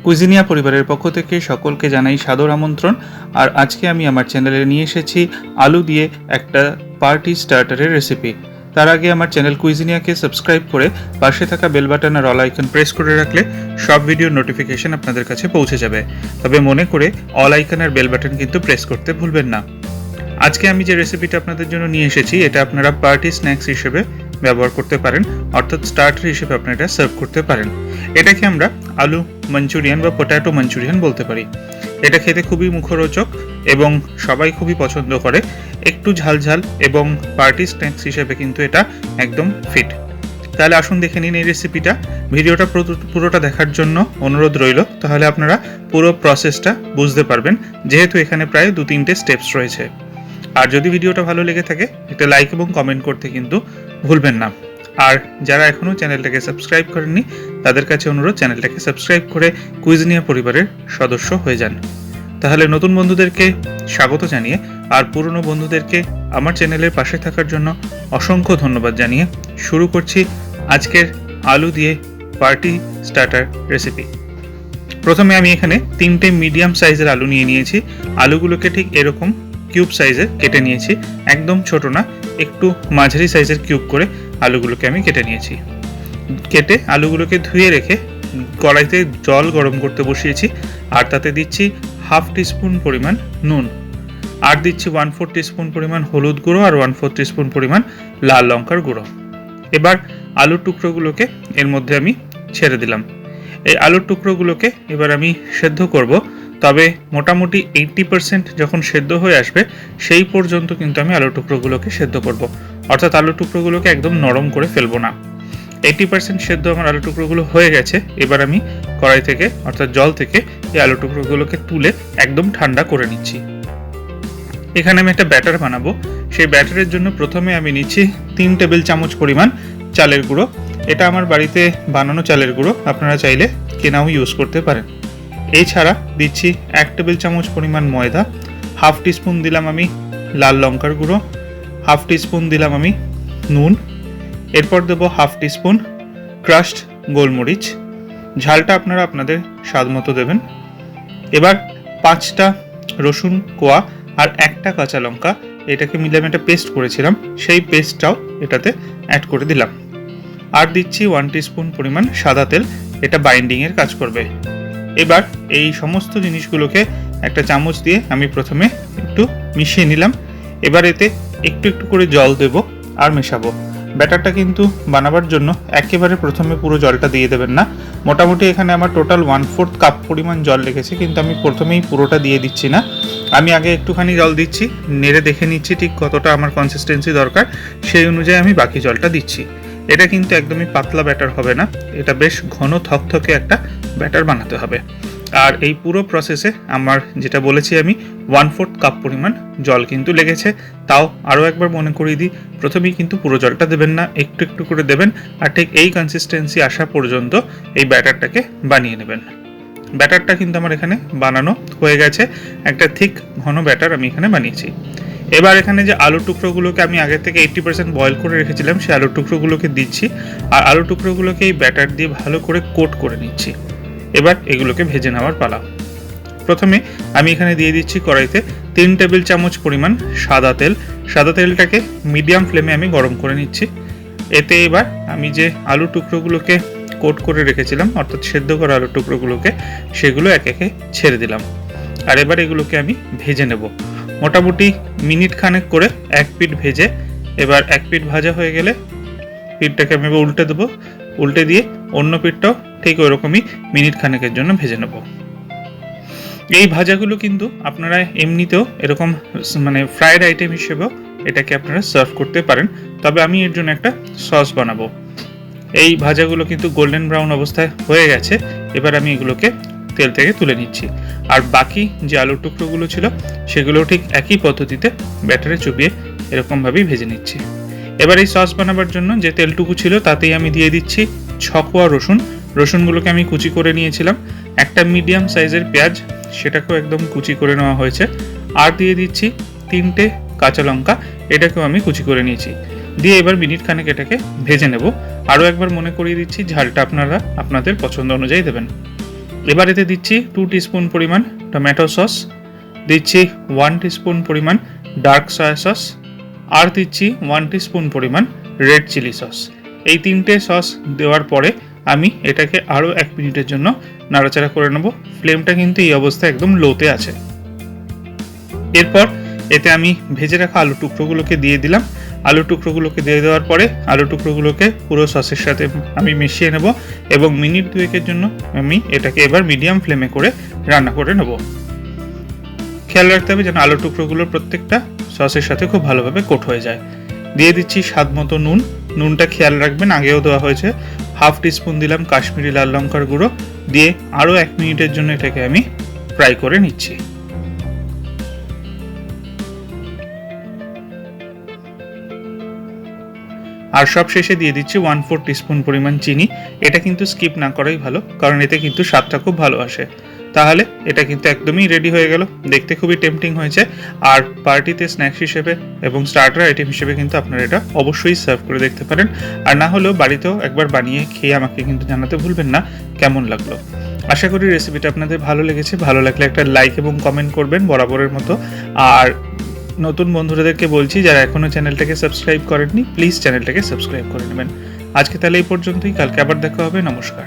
কুইজিনিয়া পরিবারের পক্ষ থেকে সকলকে জানাই সাদর আমন্ত্রণ। আর আজকে আমি আমার চ্যানেলে নিয়ে এসেছি আলু দিয়ে একটা পার্টি স্টার্টারের রেসিপি। তার আগে আমার চ্যানেল কুইজিনিয়াকে সাবস্ক্রাইব করে পাশে থাকা বেল বাটন আর অল আইকন প্রেস করে রাখলে সব ভিডিওর নোটিফিকেশন আপনাদের কাছে পৌঁছে যাবে। তবে মনে করে অল আইকন আর বেল বাটন কিন্তু প্রেস করতে ভুলবেন না। আজকে আমি যে রেসিপিটা আপনাদের জন্য নিয়ে এসেছি এটা আপনারা পার্টি স্ন্যাক্স হিসেবে ব্যবহার করতে পারেন, অর্থাৎ স্টার্টার হিসেবে আপনারা এটা সার্ভ করতে পারেন। এটাকে আমরা আলু মাঞ্চুরিয়ান বা পটেটো মাঞ্চুরিয়ান বলতে পারি। এটা খেতে খুবই মুখরোচক এবং সবাই খুবই পছন্দ করে। একটু ঝালঝাল এবং পার্টি স্ন্যাক্স হিসেবে কিন্তু এটা একদম ফিট। তাহলে আসুন দেখে নিন এই রেসিপিটা। ভিডিওটা পুরোটা দেখার জন্য অনুরোধ রইল, তাহলে আপনারা পুরো প্রসেসটা বুঝতে পারবেন, যেহেতু এখানে প্রায় 2-3টে স্টেপস রয়েছে। আর যদি ভিডিওটা ভালো লেগে থাকে একটা লাইক এবং কমেন্ট করতে কিন্তু ভুলবেন না। আর যারা এখনও চ্যানেলটাকে সাবস্ক্রাইব করেননি তাদের কাছে অনুরোধ, চ্যানেলটাকে সাবস্ক্রাইব করে কুইজিনিয়া পরিবারের সদস্য হয়ে যান। তাহলে নতুন বন্ধুদেরকে স্বাগত জানিয়ে আর পুরনো বন্ধুদেরকে আমার চ্যানেলের পাশে থাকার জন্য অসংখ্য ধন্যবাদ জানিয়ে শুরু করছি আজকের আলু দিয়ে পার্টি স্টার্টার রেসিপি। প্রথমে আমি এখানে 3টে মিডিয়াম সাইজের আলু নিয়ে নিয়েছি। আলুগুলোকে ঠিক এরকম কিউব সাইজে কেটে নিয়েছি, একদম ছোট না, একটু মাঝারি সাইজের কিউব করে আলুগুলোকে আমি কেটে নিয়েছি। কেটে আলুগুলোকে ধুয়ে রেখে কড়াইতে জল গরম করতে বসিয়েছি। আর তাতে দিচ্ছি 1/2 টিস্পুন পরিমাণ নুন, আর দিচ্ছি 1/4 টিস্পুন পরিমাণ হলুদ গুঁড়ো আর 1/4 টিস্পুন পরিমাণ লাল লঙ্কার গুঁড়ো। এবার আলুর টুকরোগুলোকে এর মধ্যে আমি ছেড়ে দিলাম। এই আলুর টুকরোগুলোকে এবার আমি সেদ্ধ করব, তবে মোটামুটি 80% যখন সেদ্ধ হয়ে আসবে সেই পর্যন্ত কিন্তু আমি আলুর টুকরোগুলোকে সেদ্ধ করব, অর্থাৎ আলুর টুকরোগুলোকে একদম নরম করে ফেলবো না। 80% সেদ্ধ আমার আলু টুকরোগুলো হয়ে গেছে। এবার আমি কড়াই থেকে অর্থাৎ জল থেকে এই আলু টুকরোগুলোকে তুলে একদম ঠান্ডা করে নিচ্ছি। এখানে আমি একটা ব্যাটার বানাবো। সেই ব্যাটারের জন্য প্রথমে আমি নিচ্ছি 3 টেবিল চামচ পরিমাণ চালের গুঁড়ো। এটা আমার বাড়িতে বানানো চালের গুঁড়ো, আপনারা চাইলে কেনাও ইউজ করতে পারেন। এছাড়া দিচ্ছি 1 টেবিল চামচ পরিমাণ ময়দা, 1/2 টিস্পুন দিলাম আমি লাল লঙ্কার গুঁড়ো, 1/2 টিস্পুন দিলাম আমি নুন, এরপর দেবো 1/2 টিস্পুন ক্রাশড গোলমরিচ। ঝালটা আপনারা আপনাদের স্বাদ মতো দেবেন। এবার 5টা রসুন কোয়া আর 1টা কাঁচা লঙ্কা, এটাকে মিলে আমি একটা পেস্ট করেছিলাম, সেই পেস্টটাও এটাতে অ্যাড করে দিলাম। আর দিচ্ছি 1 টিস্পুন পরিমাণ সাদা তেল, এটা বাইন্ডিংয়ের কাজ করবে। এবার এই সমস্ত জিনিসগুলোকে একটা চামচ দিয়ে আমি প্রথমে একটু মিশিয়ে নিলাম। এবার এতে একটু একটু করে জল দেব আর মেশাবো। ব্যাটারটা কিন্তু বানাবার জন্য একেবারে প্রথমে পুরো জলটা দিয়ে দেবেন না। মোটামুটি এখানে আমার টোটাল 1/4 কাপ পরিমাণ জল লেগেছে, কিন্তু আমি প্রথমেই পুরোটা দিয়ে দিচ্ছি না। আমি আগে একটুখানি জল দিচ্ছি, নেড়ে দেখে নিচ্ছি ঠিক কতটা আমার কনসিস্টেন্সি দরকার, সেই অনুযায়ী আমি বাকি জলটা দিচ্ছি। এটা কিন্তু একদমই পাতলা ব্যাটার হবে না, এটা বেশ ঘন থকথকে একটা ব্যাটার বানাতে হবে। আর এই পুরো প্রসেসে আমার যেটা বলেছি আমি 1/4 কাপ পরিমাণ জল কিন্তু লেগেছে। তাও আরও একবার মনে করিয়ে দিই, প্রথমেই কিন্তু পুরো জলটা দেবেন না, একটু একটু করে দেবেন। আর ঠিক এই কনসিস্টেন্সি আসা পর্যন্ত এই ব্যাটারটাকে বানিয়ে নেবেন। ব্যাটারটা কিন্তু আমার এখানে বানানো হয়ে গেছে, একটা ঠিক ঘন ব্যাটার আমি এখানে বানিয়েছি। এবার এখানে যে আলুর টুকরোগুলোকে আমি আগে থেকে 80% বয়েল করে রেখেছিলাম, সেই আলুর টুকরোগুলোকে দিচ্ছি। আর আলুর টুকরোগুলোকে এই ব্যাটার দিয়ে ভালো করে কোট করে নিচ্ছি। এবার এগুলোকে ভেজে নেওয়ার পালা। প্রথমে আমি এখানে দিয়ে দিচ্ছি কড়াইতে 3 টেবিল চামচ পরিমাণ সাদা তেল। সাদা তেলটাকে মিডিয়াম ফ্লেমে আমি গরম করে নিচ্ছি। এতে এবার আমি যে আলুর টুকরোগুলোকে কোট করে রেখেছিলাম, অর্থাৎ সেদ্ধ করা আলুর টুকরোগুলোকে, সেগুলো একে একে ছেড়ে দিলাম। আর এবার এগুলোকে আমি ভেজে নেব মোটামুটি মিনিট খানেক করে, এক পিঠ ভেজে। এবার এক পিঠ ভাজা হয়ে গেলে পিঠটাকে আমি উল্টে দেবো, উল্টে দিয়ে অন্য পিঠটাও ঠিক ওইরকমই মিনিট খানেকের জন্য ভেজে নেব। এই ভাজাগুলো কিন্তু আপনারা এমনিতেও এরকম মানে ফ্রাইড আইটেম হিসেবেও এটাকে আপনারা সার্ভ করতে পারেন, তবে আমি এর জন্য একটা সস বানাবো। এই ভাজাগুলো কিন্তু গোল্ডেন ব্রাউন অবস্থায় হয়ে গেছে। এবার আমি এগুলোকে তেল থেকে তুলে নিচ্ছি। আর বাকি যে আলুর টুকরোগুলো ছিল সেগুলো ঠিক একই পদ্ধতিতে ব্যাটারে চুবিয়ে এরকমভাবেই ভেজে নিচ্ছি। এবার এই সস বানাবার জন্য যে তেলটুকু ছিল তাতেই আমি দিয়ে দিচ্ছি 6 কোয়া রসুন। রসুনগুলোকে আমি কুচি করে নিয়েছিলাম। একটা মিডিয়াম সাইজের পেঁয়াজ, সেটাকেও একদম কুচি করে নেওয়া হয়েছে। আর দিয়ে দিচ্ছি 3টে কাঁচা লঙ্কা, এটাকেও আমি কুচি করে নিয়েছি। দিয়ে এবার মিনিট খানেক এটাকে ভেজে নেব। আরও একবার মনে করিয়ে দিচ্ছি, ঝালটা আপনারা আপনাদের পছন্দ অনুযায়ী দেবেন। এবার এতে দিচ্ছি 2 টিস্পুন পরিমাণ টমেটো সস, দিচ্ছি 1 টিস্পুন পরিমাণ ডার্ক সয়া সস, আর দিচ্ছি 1 টিস্পুন পরিমাণ রেড চিলি সস। এই 3টে সস দেওয়ার পরে আমি এটাকে আরও 1 মিনিটের জন্য নাড়াচাড়া করে নেব। ফ্লেমটা কিন্তু এই অবস্থায় একদম লোতে আছে। এরপর এতে আমি ভেজে রাখা আলু টুকরোগুলোকে দিয়ে দিলাম। আলু টুকরোগুলোকে দিয়ে দেওয়ার পরে আলু টুকরোগুলোকে পুরো সসের সাথে আমি মিশিয়ে নেব এবং মিনিট 2 জন্য আমি এটাকে এবার মিডিয়াম ফ্লেমে করে রান্না করে নেব। খেয়াল রাখতে হবে যেন আলু টুকরোগুলোর প্রত্যেকটা সসের সাথে খুব ভালোভাবে কোট হয়ে যায়। দিয়ে দিচ্ছি স্বাদ মতো নুন। নুনটা খেয়াল রাখবেন, আগেও দেওয়া হয়েছে। 1/2 টিস্পুন দিলাম কাশ্মীরি লাল লঙ্কার গুঁড়ো, দিয়ে আরও 1 মিনিটের জন্য এটাকে আমি ফ্রাই করে নিচ্ছি। আর সব শেষে দিয়ে দিচ্ছি 1/4 টিস্পুন পরিমাণ চিনি। এটা কিন্তু স্কিপ না করাই ভালো, কারণ এতে কিন্তু স্বাদটা খুব ভালো আসে। তাহলে এটা কিন্তু একদমই রেডি হয়ে গেল। দেখতে খুবই টেম্পটিং হয়েছে। আর পার্টিতে স্ন্যাক্স হিসেবে এবং স্টার্টার আইটেম হিসেবে কিন্তু আপনারা এটা অবশ্যই সার্ভ করে দেখতে পারেন। আর না হলেও বাড়িতেও একবার বানিয়ে খেয়ে আমাকে কিন্তু জানাতে ভুলবেন না কেমন লাগলো। আশা করি রেসিপিটা আপনাদের ভালো লেগেছে। ভালো লাগলে একটা লাইক এবং কমেন্ট করবেন বরাবরের মতো। আর নতুন বন্ধুদেরকে বলছি, যারা এখনও চ্যানেলটাকে সাবস্ক্রাইব করেননি, প্লিজ চ্যানেলটাকে সাবস্ক্রাইব করে নেবেন। আজকে তাহলে এই পর্যন্তই। কালকে আবার দেখা হবে। নমস্কার।